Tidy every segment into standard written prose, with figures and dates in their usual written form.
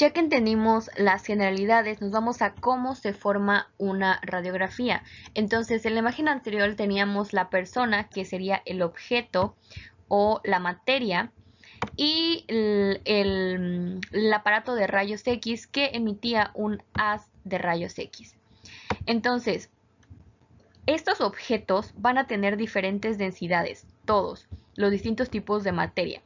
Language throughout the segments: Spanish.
Ya que entendimos las generalidades, nos vamos a cómo se forma una radiografía. Entonces, en la imagen anterior teníamos la persona, que sería el objeto o la materia, y el aparato de rayos X que emitía un haz de rayos X. Entonces, estos objetos van a tener diferentes densidades, todos, los distintos tipos de materia.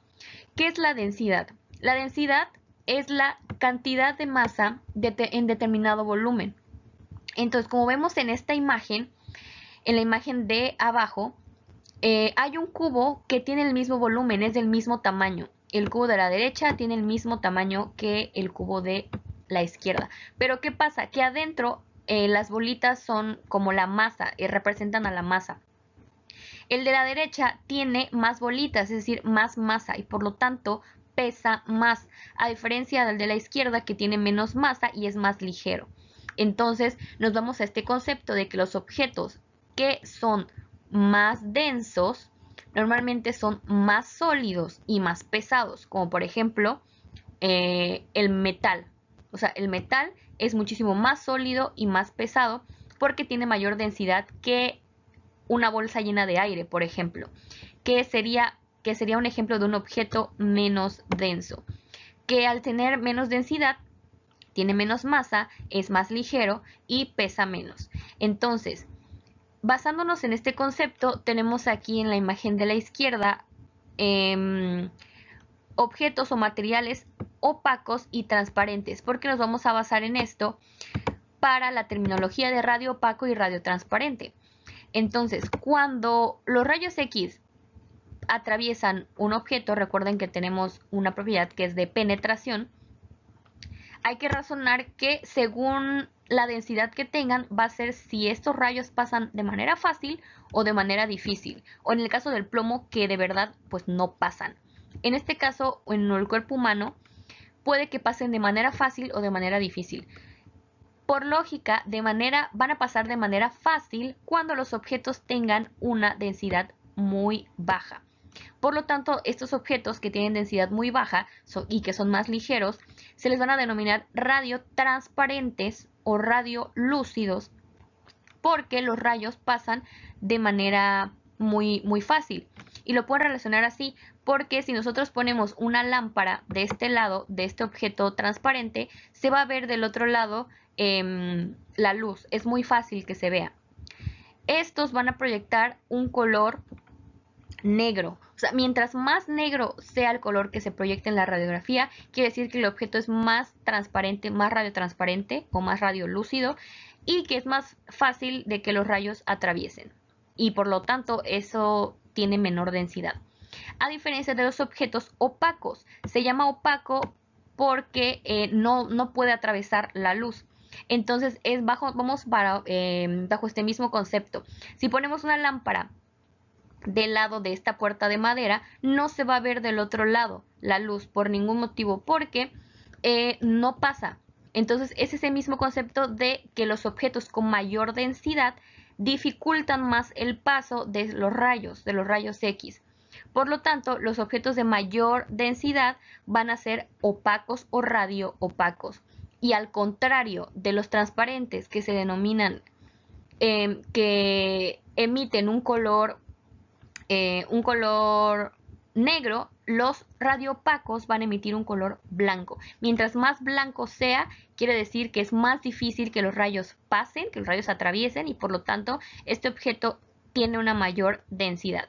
¿Qué es la densidad? La densidad es la cantidad de masa en determinado volumen. Entonces, como vemos en esta imagen, en la imagen de abajo, hay un cubo que tiene el mismo volumen, es del mismo tamaño. El cubo de la derecha tiene el mismo tamaño que el cubo de la izquierda. Pero ¿qué pasa? Que adentro las bolitas son como la masa, representan a la masa. El de la derecha tiene más bolitas, es decir, más masa, y por lo tanto pesa más, a diferencia del de la izquierda, que tiene menos masa y es más ligero. Entonces nos vamos a este concepto de que los objetos que son más densos normalmente son más sólidos y más pesados, como por ejemplo el metal. O sea, el metal es muchísimo más sólido y más pesado porque tiene mayor densidad que una bolsa llena de aire, por ejemplo, que sería un ejemplo de un objeto menos denso, que al tener menos densidad tiene menos masa, es más ligero y pesa menos. Entonces, basándonos en este concepto, tenemos aquí en la imagen de la izquierda objetos o materiales opacos y transparentes, porque nos vamos a basar en esto para la terminología de radio opaco y radio transparente. Entonces, cuando los rayos X atraviesan un objeto, recuerden que tenemos una propiedad que es de penetración, hay que razonar que según la densidad que tengan va a ser si estos rayos pasan de manera fácil o de manera difícil, o en el caso del plomo que de verdad pues no pasan. En este caso, en el cuerpo humano, puede que pasen de manera fácil o de manera difícil. Por lógica, van a pasar de manera fácil cuando los objetos tengan una densidad muy baja. Por lo tanto, estos objetos que tienen densidad muy baja y que son más ligeros, se les van a denominar radiotransparentes o radiolúcidos, porque los rayos pasan de manera muy fácil. Y lo pueden relacionar así porque si nosotros ponemos una lámpara de este lado, de este objeto transparente, se va a ver del otro lado la luz. Es muy fácil que se vea. Estos van a proyectar un color negro. O sea, mientras más negro sea el color que se proyecta en la radiografía, quiere decir que el objeto es más transparente, más radiotransparente o más radiolúcido y que es más fácil de que los rayos atraviesen. Y por lo tanto, eso tiene menor densidad. A diferencia de los objetos opacos, se llama opaco porque no puede atravesar la luz. Entonces vamos bajo este mismo concepto. Si ponemos una lámpara del lado de esta puerta de madera, no se va a ver del otro lado la luz por ningún motivo porque no pasa. Entonces es ese mismo concepto de que los objetos con mayor densidad dificultan más el paso de los rayos X. Por lo tanto, los objetos de mayor densidad van a ser opacos o radioopacos. Y al contrario de los transparentes, que se denominan, que emiten un color negro, los radioopacos van a emitir un color blanco. Mientras más blanco sea, quiere decir que es más difícil que los rayos pasen, que los rayos atraviesen y por lo tanto este objeto tiene una mayor densidad.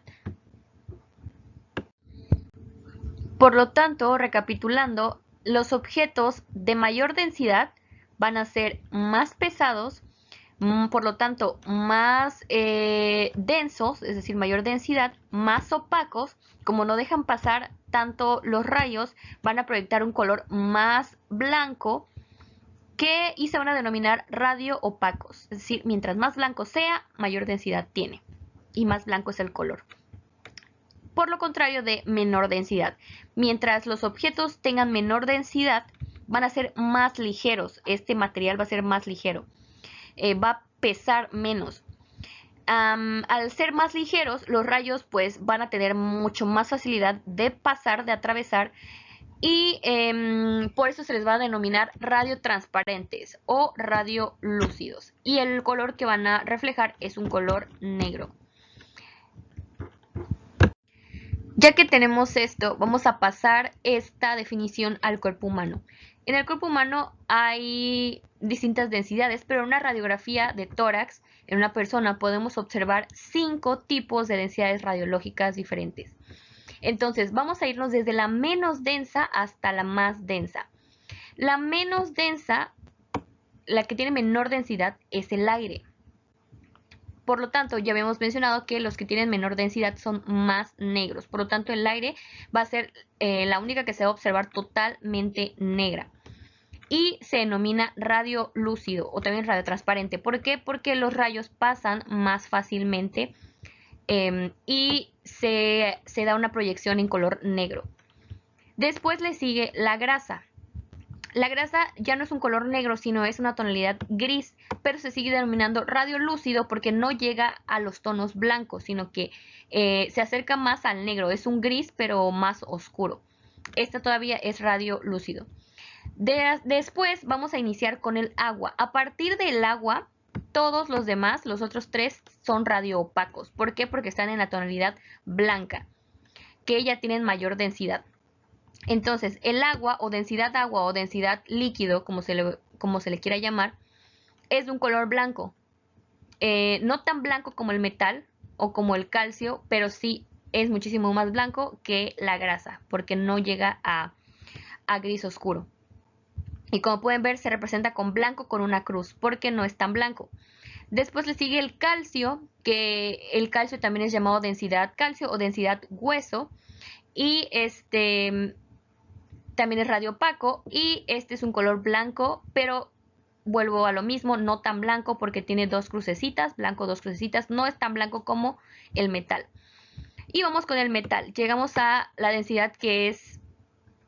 Por lo tanto, recapitulando, los objetos de mayor densidad van a ser más pesados, por lo tanto más densos, es decir, mayor densidad, más opacos. Como no dejan pasar tanto los rayos, van a proyectar un color más blanco y se van a denominar radioopacos. Es decir, mientras más blanco sea, mayor densidad tiene y más blanco es el color. Por lo contrario de menor densidad. Mientras los objetos tengan menor densidad, van a ser más ligeros. Este material va a ser más ligero. Va a pesar menos. Al ser más ligeros, los rayos pues van a tener mucho más facilidad de pasar, de atravesar, Y por eso se les va a denominar radiotransparentes o radiolúcidos. Y el color que van a reflejar es un color negro. Ya que tenemos esto, vamos a pasar esta definición al cuerpo humano. En el cuerpo humano hay distintas densidades, pero en una radiografía de tórax en una persona podemos observar 5 tipos de densidades radiológicas diferentes. Entonces, vamos a irnos desde la menos densa hasta la más densa. La menos densa, la que tiene menor densidad, es el aire. Por lo tanto, ya habíamos mencionado que los que tienen menor densidad son más negros. Por lo tanto, el aire va a ser la única que se va a observar totalmente negra. Y se denomina radio lúcido o también radio transparente. ¿Por qué? Porque los rayos pasan más fácilmente y se da una proyección en color negro. Después le sigue la grasa. La grasa ya no es un color negro, sino es una tonalidad gris, pero se sigue denominando radiolúcido porque no llega a los tonos blancos, sino que se acerca más al negro. Es un gris, pero más oscuro. Esta todavía es radiolúcido. Después vamos a iniciar con el agua. A partir del agua, todos los demás, los otros 3, son radioopacos. ¿Por qué? Porque están en la tonalidad blanca, que ya tienen mayor densidad. Entonces, el agua o densidad líquido, como se le quiera llamar, es de un color blanco. No tan blanco como el metal o como el calcio, pero sí es muchísimo más blanco que la grasa, porque no llega a gris oscuro. Y como pueden ver, se representa con blanco con una cruz, porque no es tan blanco. Después le sigue el calcio, que el calcio también es llamado densidad calcio o densidad hueso. Y también es radiopaco y este es un color blanco, pero vuelvo a lo mismo, no tan blanco porque tiene 2 crucecitas, blanco 2 crucecitas, no es tan blanco como el metal. Y vamos con el metal, llegamos a la densidad que es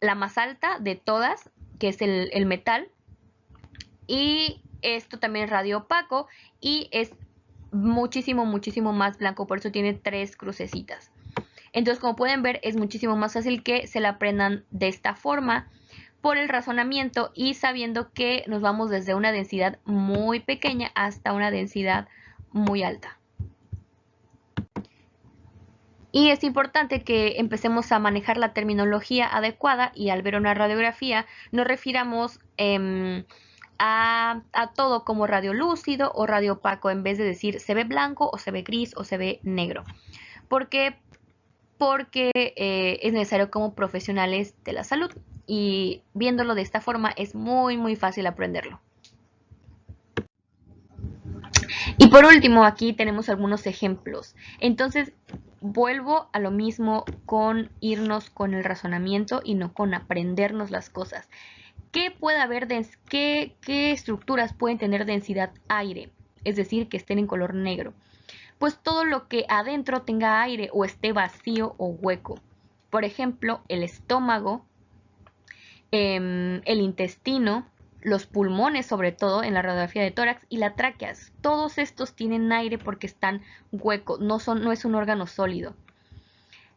la más alta de todas, que es el metal, y esto también es radiopaco y es muchísimo más blanco, por eso tiene 3 crucecitas. Entonces, como pueden ver, es muchísimo más fácil que se la aprendan de esta forma por el razonamiento y sabiendo que nos vamos desde una densidad muy pequeña hasta una densidad muy alta. Y es importante que empecemos a manejar la terminología adecuada y al ver una radiografía nos refiramos a todo como radiolúcido o radiopaco en vez de decir se ve blanco o se ve gris o se ve negro. Porque es necesario como profesionales de la salud y viéndolo de esta forma es muy fácil aprenderlo. Y por último aquí tenemos algunos ejemplos. Entonces vuelvo a lo mismo con irnos con el razonamiento y no con aprendernos las cosas. ¿Qué puede haber? ¿Qué estructuras pueden tener densidad aire? Es decir, que estén en color negro. Pues todo lo que adentro tenga aire o esté vacío o hueco. Por ejemplo, el estómago, el intestino, los pulmones sobre todo en la radiografía de tórax y la tráquea. Todos estos tienen aire porque están huecos, no es un órgano sólido.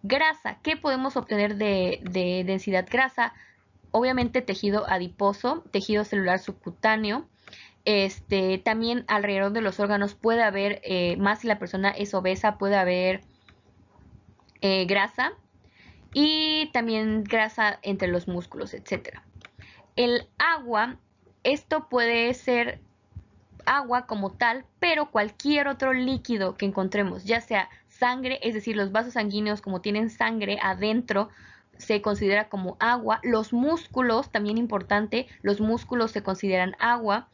Grasa, ¿qué podemos obtener de densidad grasa? Obviamente tejido adiposo, tejido celular subcutáneo. También alrededor de los órganos puede haber, más si la persona es obesa, puede haber grasa y también grasa entre los músculos, etc. El agua, esto puede ser agua como tal, pero cualquier otro líquido que encontremos, ya sea sangre, es decir, los vasos sanguíneos como tienen sangre adentro, se considera como agua. Los músculos, también importante, los músculos se consideran agua.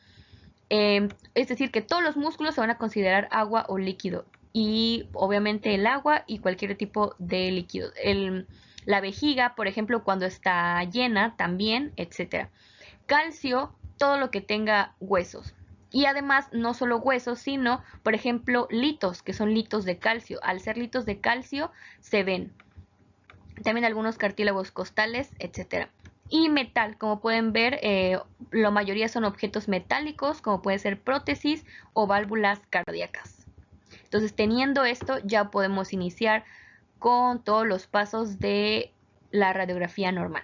Es decir, que todos los músculos se van a considerar agua o líquido. Y obviamente el agua y cualquier tipo de líquido. La vejiga, por ejemplo, cuando está llena también, etc. Calcio, todo lo que tenga huesos. Y además, no solo huesos, sino, por ejemplo, litos, que son litos de calcio. Al ser litos de calcio, se ven. También algunos cartílagos costales, etc. Y metal, como pueden ver, la mayoría son objetos metálicos, como pueden ser prótesis o válvulas cardíacas. Entonces, teniendo esto, ya podemos iniciar con todos los pasos de la radiografía normal.